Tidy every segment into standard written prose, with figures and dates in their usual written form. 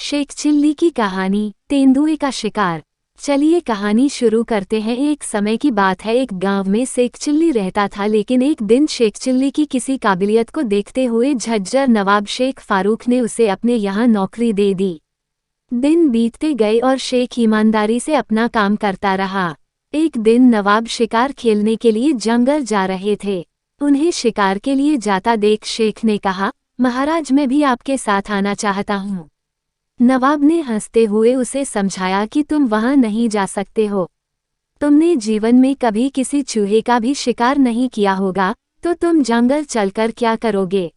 Sheikh chilli की कहानी, तेंदुए का शिकार। चलिए कहानी शुरू करते हैं। एक समय की बात है, एक गांव में शेख चिल्ली रहता था। लेकिन एक दिन शेख चिल्ली की किसी काबिलियत को देखते हुए झज्जर नवाब शेख फारूक ने उसे अपने यहाँ नौकरी दे दी। दिन बीतते गए और शेख ईमानदारी से अपना काम करता रहा। एक दिन नवाब शिकार खेलने के लिए जंगल जा रहे थे। उन्हें शिकार के लिए जाता देख शेख ने कहा, महाराज मैं भी आपके साथ आना चाहता हूँ। नवाब ने हंसते हुए उसे समझाया कि तुम वहां नहीं जा सकते हो। तुमने जीवन में कभी किसी चूहे का भी शिकार नहीं किया होगा, तो तुम जंगल चलकर क्या करोगे।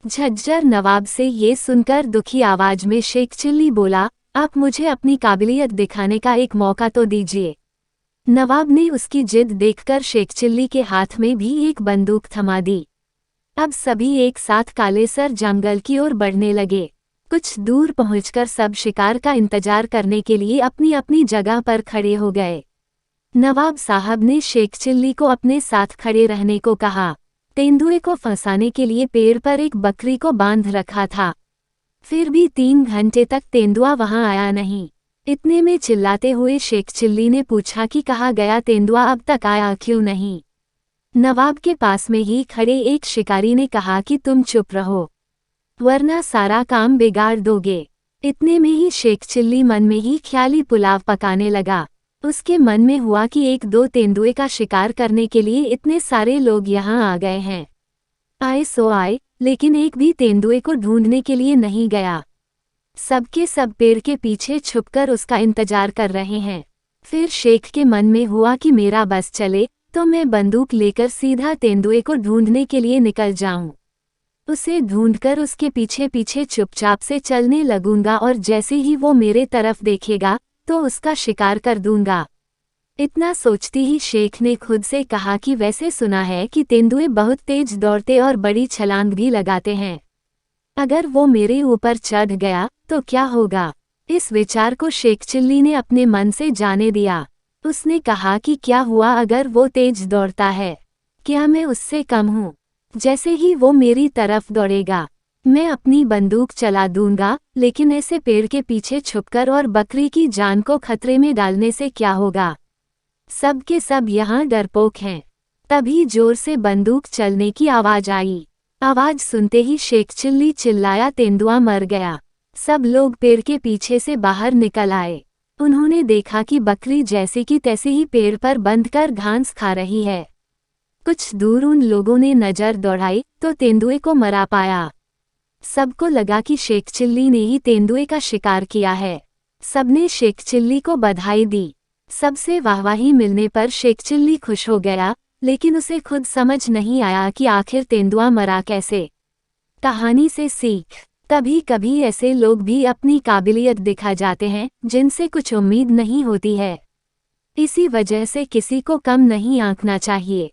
झज्जर नवाब से ये सुनकर दुखी आवाज में शेख चिल्ली बोला, आप मुझे अपनी काबिलियत दिखाने का एक मौका तो दीजिए। नवाब ने उसकी जिद देखकर शेख चिल्ली के हाथ में भी एक बंदूक थमा दी। अब सभी एक साथ काले सर जंगल की ओर बढ़ने लगे। कुछ दूर पहुंचकर सब शिकार का इंतजार करने के लिए अपनी अपनी जगह पर खड़े हो गए। नवाब साहब ने शेख चिल्ली को अपने साथ खड़े रहने को कहा। तेंदुए को फंसाने के लिए पेड़ पर एक बकरी को बांध रखा था। फिर भी 3 घंटे तक तेंदुआ वहां आया नहीं। इतने में चिल्लाते हुए शेख चिल्ली ने पूछा कि कहाँ गया तेंदुआ, अब तक आया क्यों नहीं। नवाब के पास में ही खड़े एक शिकारी ने कहा कि तुम चुप रहो, वरना सारा काम बिगाड़ दोगे। इतने में ही शेख चिल्ली मन में ही ख्याली पुलाव पकाने लगा। उसके मन में हुआ कि 1-2 तेंदुए का शिकार करने के लिए इतने सारे लोग यहाँ आ गए हैं। आए सो आए, लेकिन एक भी तेंदुए को ढूंढने के लिए नहीं गया। सबके सब पेड़ के पीछे छुपकर उसका इंतजार कर रहे हैं। फिर शेख के मन में हुआ कि मेरा बस चले तो मैं बंदूक लेकर सीधा तेंदुए को ढूंढने के लिए निकल जाऊं। उसे ढूंढकर उसके पीछे पीछे चुपचाप से चलने लगूंगा और जैसे ही वो मेरे तरफ देखेगा तो उसका शिकार कर दूंगा। इतना सोचती ही शेख ने खुद से कहा कि वैसे सुना है कि तेंदुए बहुत तेज दौड़ते और बड़ी छलांग भी लगाते हैं। अगर वो मेरे ऊपर चढ़ गया तो क्या होगा। इस विचार को शेख चिल्ली ने अपने मन से जाने दिया। उसने कहा कि क्या हुआ अगर वो तेज दौड़ता है, क्या मैं उससे कम हूँ। जैसे ही वो मेरी तरफ दौड़ेगा मैं अपनी बंदूक चला दूंगा। लेकिन ऐसे पेड़ के पीछे छुपकर और बकरी की जान को खतरे में डालने से क्या होगा। सब के सब यहाँ डरपोक हैं। तभी जोर से बंदूक चलने की आवाज आई। आवाज सुनते ही शेख चिल्ली चिल्लाया, तेंदुआ मर गया। सब लोग पेड़ के पीछे से बाहर निकल आए। उन्होंने देखा कि बकरी जैसे की तैसे ही पेड़ पर बंधकर घास खा रही है। कुछ दूर उन लोगों ने नजर दौड़ाई तो तेंदुए को मरा पाया। सबको लगा कि शेख चिल्ली ने ही तेंदुए का शिकार किया है। सबने शेख चिल्ली को बधाई दी। सबसे वाहवाही मिलने पर शेख चिल्ली खुश हो गया, लेकिन उसे खुद समझ नहीं आया कि आखिर तेंदुआ मरा कैसे। कहानी से सीख, कभी कभी ऐसे लोग भी अपनी काबिलियत दिखा जाते हैं जिनसे कुछ उम्मीद नहीं होती है। इसी वजह से किसी को कम नहीं आंकना चाहिए।